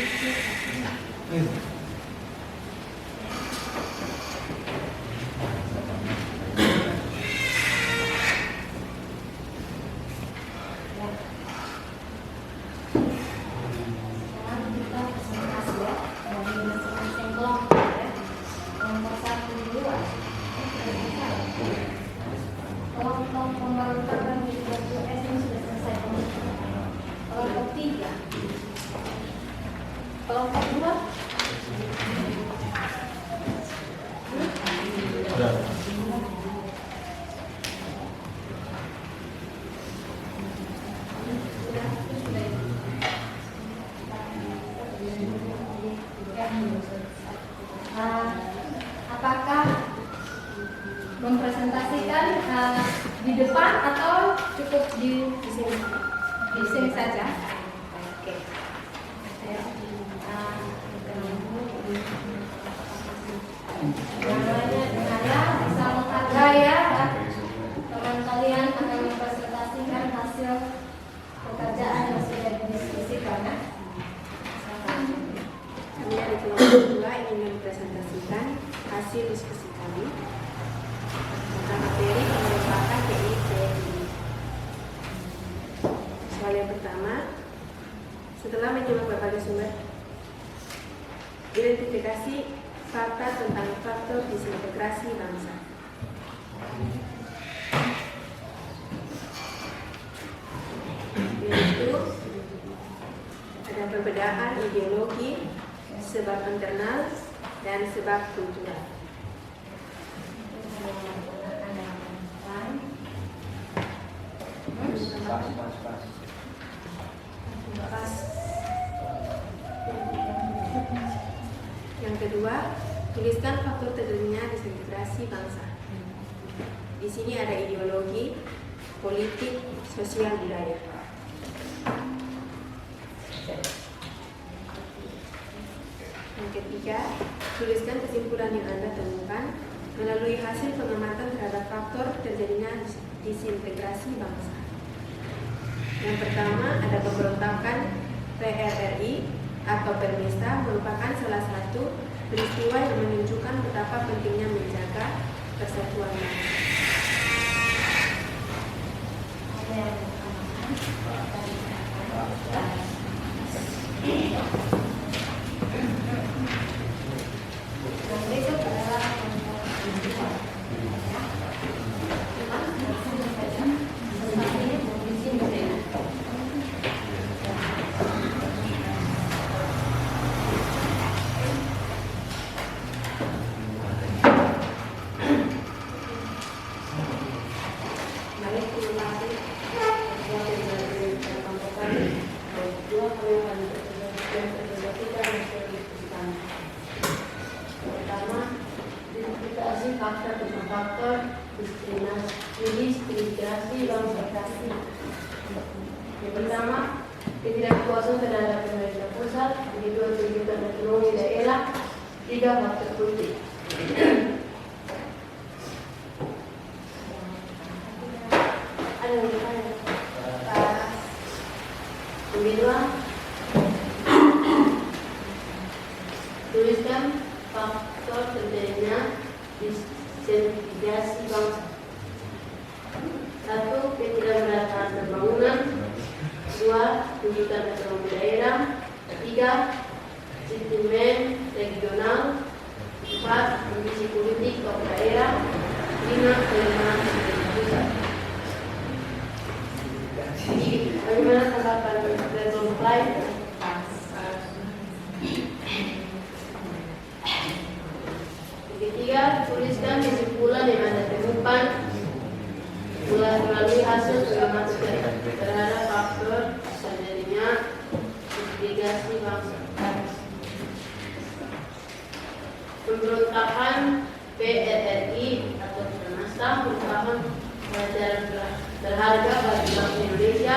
kita presentasi ya dari masing-masing kelompok ya. Kelompok 1, 2. Kelompok pemberontakan di 30S ini sudah selesai. Kelompok 3. Kelompok 2. Apakah mempresentasikan di depan atau cukup di sini? Di sini saja. Oke. Yang lainnya saya bisa menghargai ya, teman kalian akan mempresentasikan hasil pekerjaan yang sudah didiskusikan ya. Kami dari kelompok 2 ingin mempresentasikan hasil diskusi kami tentang materi pemberontakan PIPNI. Soal yang pertama, setelah mencoba berbagai sumber, identifikasi fakta tentang faktor disintegrasi bangsa. Yaitu ada perbedaan ideologi, sebab internal dan sebab kultural. Pas. Yang kedua, tuliskan faktor terjadinya disintegrasi bangsa. Di sini ada ideologi, politik, sosial, budaya. Yang ketiga, tuliskan kesimpulan yang Anda temukan melalui hasil pengamatan terhadap faktor terjadinya disintegrasi bangsa. Yang pertama, ada pemberontakan PRRI atau Permesta merupakan salah satu peristiwa yang menunjukkan betapa pentingnya menjaga persatuan bangsa. Yang pertama, ketidakpuasan terhadap pemerintah pusat, yang kedua tuntutan ekonomi daerah, tiga faktor politik. Ada yang bertanya? Yang kedua, tuliskan faktor terjadinya disintegrasi bangsa. 1. Ketidakmerataan pembangunan. 2. Tuntutan ekonomi daerah. 3. Sentimen regional. 4. Kondisi politik tokoh daerah. 5. Kelemahan pemerintah pusat. Jadi, bagaimana tanggapan kelompok lain? Yang ketiga, tuliskan kesimpulan yang Anda temukan melalui hasil pengamatan terhadap faktor terjadinya disintegrasi bangsa. Pemberontakan PRRI atau Permesta merupakan pelajaran berharga bagi bangsa Indonesia.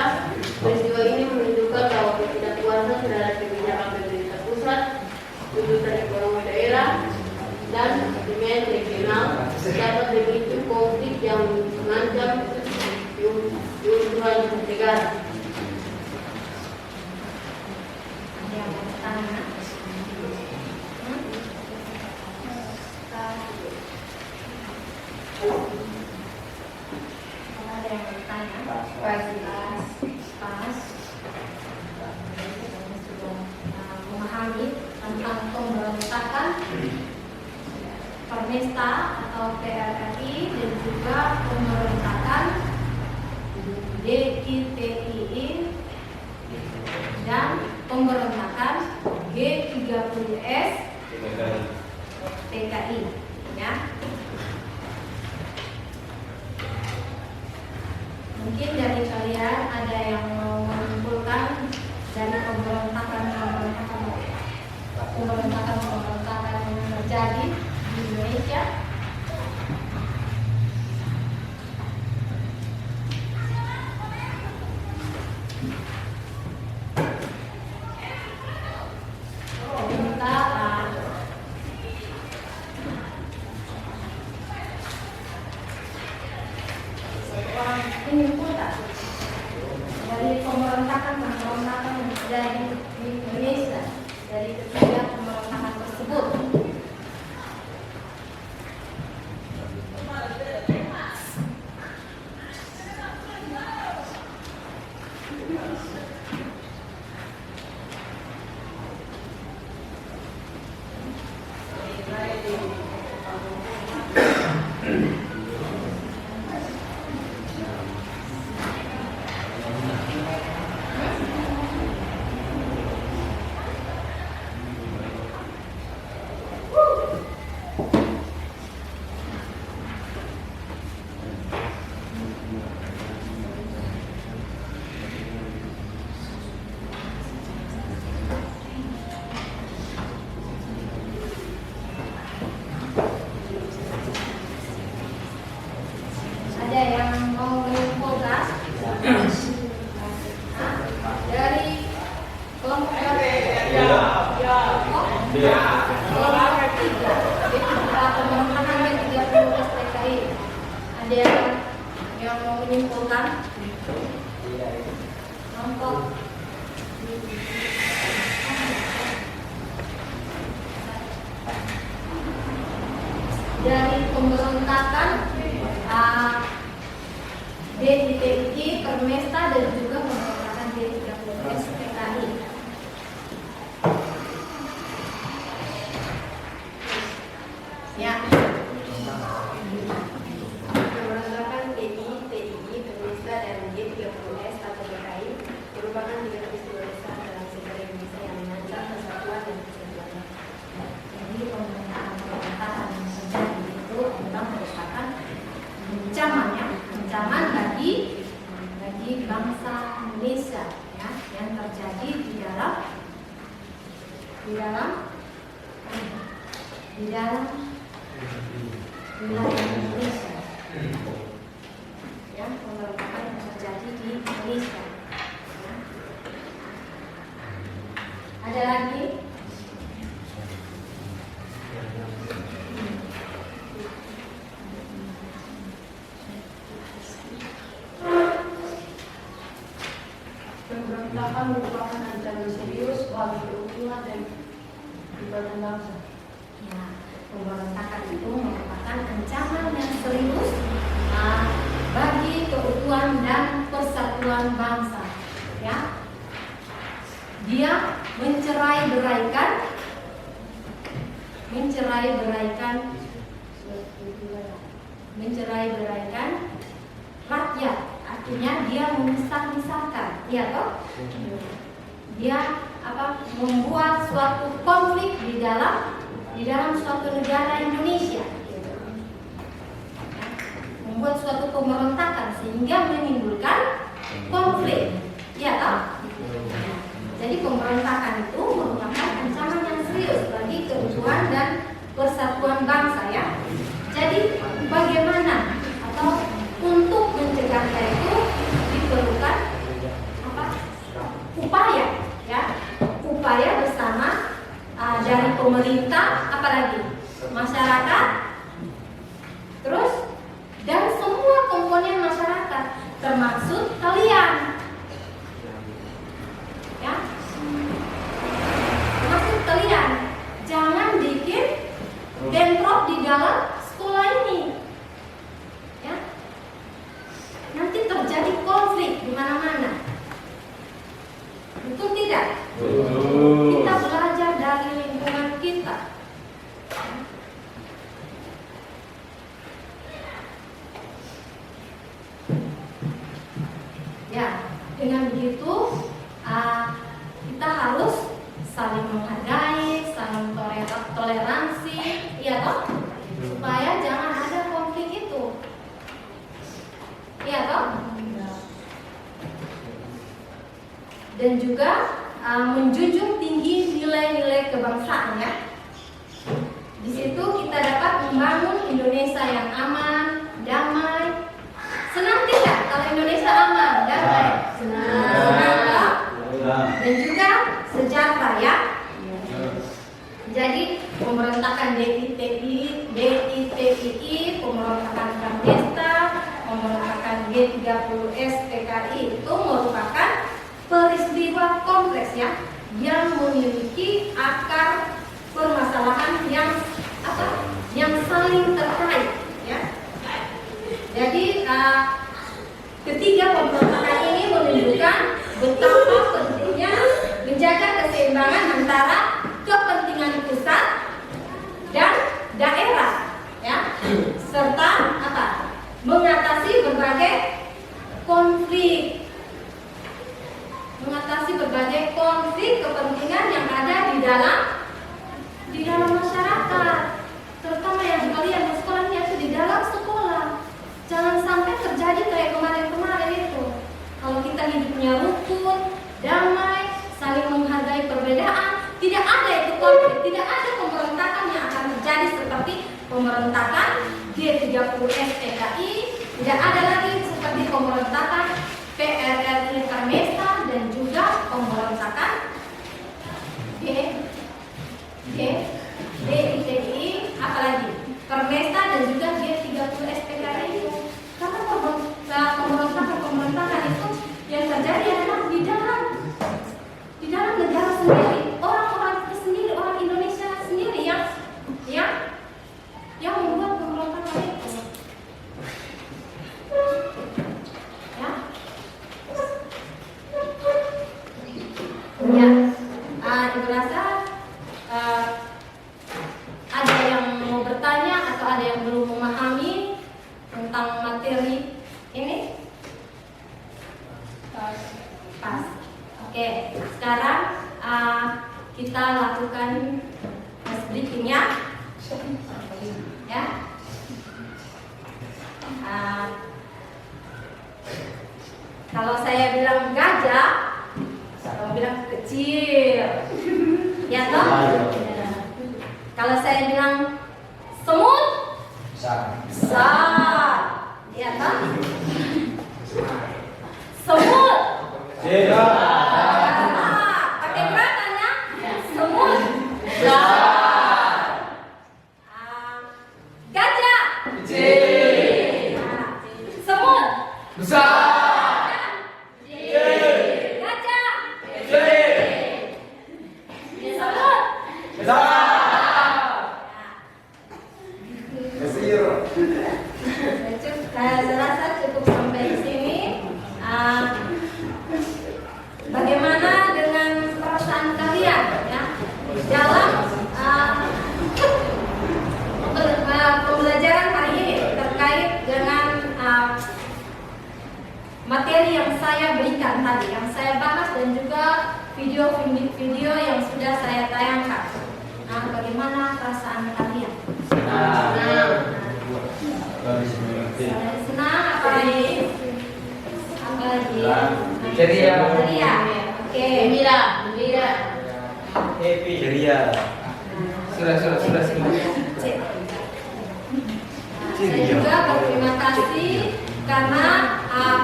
Peristiwa ini menunjukkan bahwa ketidakpuasan terhadap kebijakan pemerintah pusat, tuntutan ekonomi daerah, dan sentimen regional dapat memicu konflik yang mengancam keutuhan negara. Yang pertama lagi tentang pemberontakan Permesta atau PRRI dan juga pemberontakan DITII dan pemberontakan G30S PKI, ya. Mungkin dari kalian ada yang mau menyimpulkan dari pemberontakan yang terjadi di Indonesia. Menyimpulkan dari pemberontakan yang terjadi di Indonesia dari ketiga pemberontakan tersebut. Ada yang mau menyimpulkan dari kelompok kelompok 3 pemberontakan G30S PKI. Ada yang mau menyimpulkan kelompok dari pemberontakan DITII, Permesta dan juga pemberontakan G30S PKI. Ya. Pemberontakan DITII, Permesta dan G30S atau PKI merupakan tiga peristiwa besar dalam sejarah Indonesia yang mengancam persatuan dan kesatuan. Jadi pemberontakan yang terjadi itu memang merupakan ancaman bagi bangsa Indonesia, ya, yang terjadi di dalam wilayah Indonesia, ya, pemberontakan yang terjadi di Indonesia, ya. Ada lagi? Pemberontakan merupakan ancaman serius bagi keutuhan dan kehidupan bangsa. Ya, pemberontakan itu merupakan ancaman yang serius bagi keutuhan dan persatuan bangsa. Ya, dia mencerai-beraikan rakyat. Artinya dia memisah-misahkan, ya toh? Dia membuat suatu konflik di dalam suatu negara Indonesia, gitu. Membuat suatu pemberontakan sehingga menimbulkan konflik, ya toh? Jadi pemberontakan itu merupakan ancaman yang serius bagi keutuhan dan persatuan bangsa, ya. Jadi bagaimana atau untuk mencegahnya itu diperlukan upaya bersama dari pemerintah, apalagi masyarakat, terus dan semua komponen masyarakat, termasuk kalian, ya, termasuk kalian. Jangan bikin bentrok di dalam sekolah ini, ya. Nanti terjadi konflik di mana-mana. Betul tidak? Kita belajar dari dan juga menjunjung tinggi nilai-nilai kebangsaan ya. Di situ kita dapat membangun Indonesia yang aman, damai. Senang tidak kalau Indonesia aman, damai? Senang tak? Dan juga sejahtera ya. Jadi pemberontakan DITI, pemberontakan Pramesta, pemberontakan G30S PKI itu merupakan peristiwa kompleks ya, yang memiliki akar permasalahan yang saling terkait ya. Jadi ketiga pemberontakan ini menunjukkan betapa pentingnya menjaga keseimbangan antara kepentingan pusat dan daerah ya, serta mengatasi berbagai konflik kepentingan yang ada di dalam masyarakat, terutama yang sekalian sekolahnya itu di dalam sekolah. Jangan sampai terjadi kayak kemarin-kemarin itu. Kalau kita hidupnya rukun, damai, saling menghargai perbedaan, tidak ada itu konflik, tidak ada pemberontakan yang akan terjadi seperti pemberontakan G30S PKI, tidak ada lagi seperti pemberontakan PRRI Pramesta dan juga pemberontakan DITI, apalagi Pramesta dan juga G30S PKI. Karena pemberontakan itu yang terjadi adalah di dalam negara sendiri, orang-orang itu sendiri, orang Indonesia sendiri yang membuat pemberontakan itu. Ibu rasa ada yang mau bertanya atau ada yang belum memahami tentang materi ini? Pas. Oke, sekarang kita lakukan tes briefing ya. Kalau saya bilang gajah, kamu bilang kecil, ya toh? Kalau saya bilang semut, besar, ya toh? Semut, pakai gerakan ya? Semut, besar, gajah, kecil, semut, besar. Saya rasa cukup sampai di sini. Bagaimana dengan perasaan kalian ya dalam pembelajaran hari ini terkait dengan materi yang saya berikan tadi, yang saya bahas dan juga video yang sudah saya tayangkan. Bagaimana perasaan kalian? Senang apalagi? Ceria. Oke. Gembira. Happy. Ceria. Sudah. Saya juga berterima kasih karena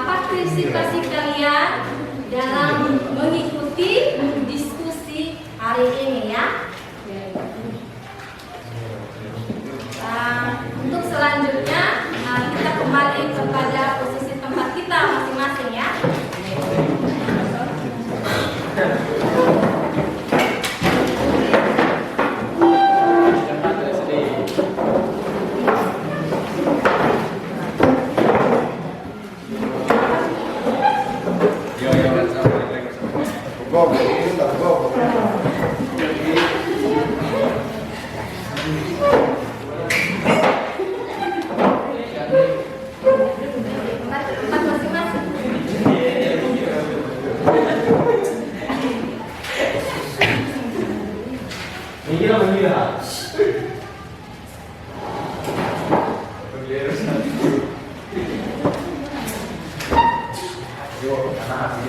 partisipasi kalian dalam mengikuti diskusi hari ini ya. Untuk selanjutnya kita kembali kepada posisi tempat kita masing-masing ya. Tempat masing-masing. Yo, anak-anak.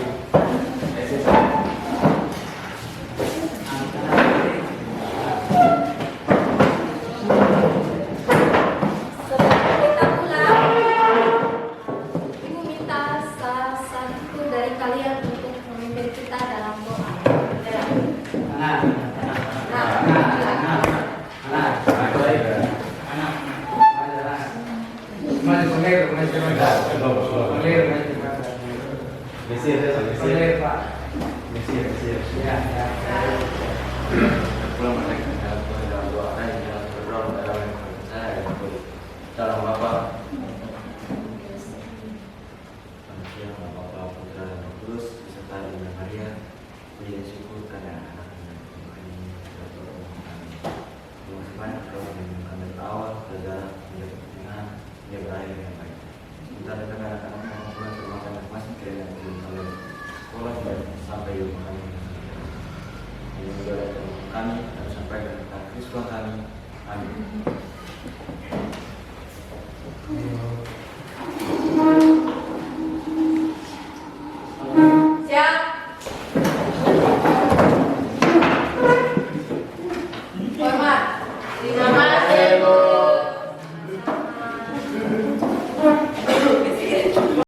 dalam doa yang berdoa dalam saya dalam Bapa manusia Bapa Putra dan Roh Kudus beserta dengan Maria, puji syukur karena anak-anak ini Tuhan kalau kami awal saudara menjadi kepentingan dia berakhir dengan baik. Sebentar dengan anak-anak yang pulang ke rumah masing-masing kalian belum kalian sekolah dan sampai rumah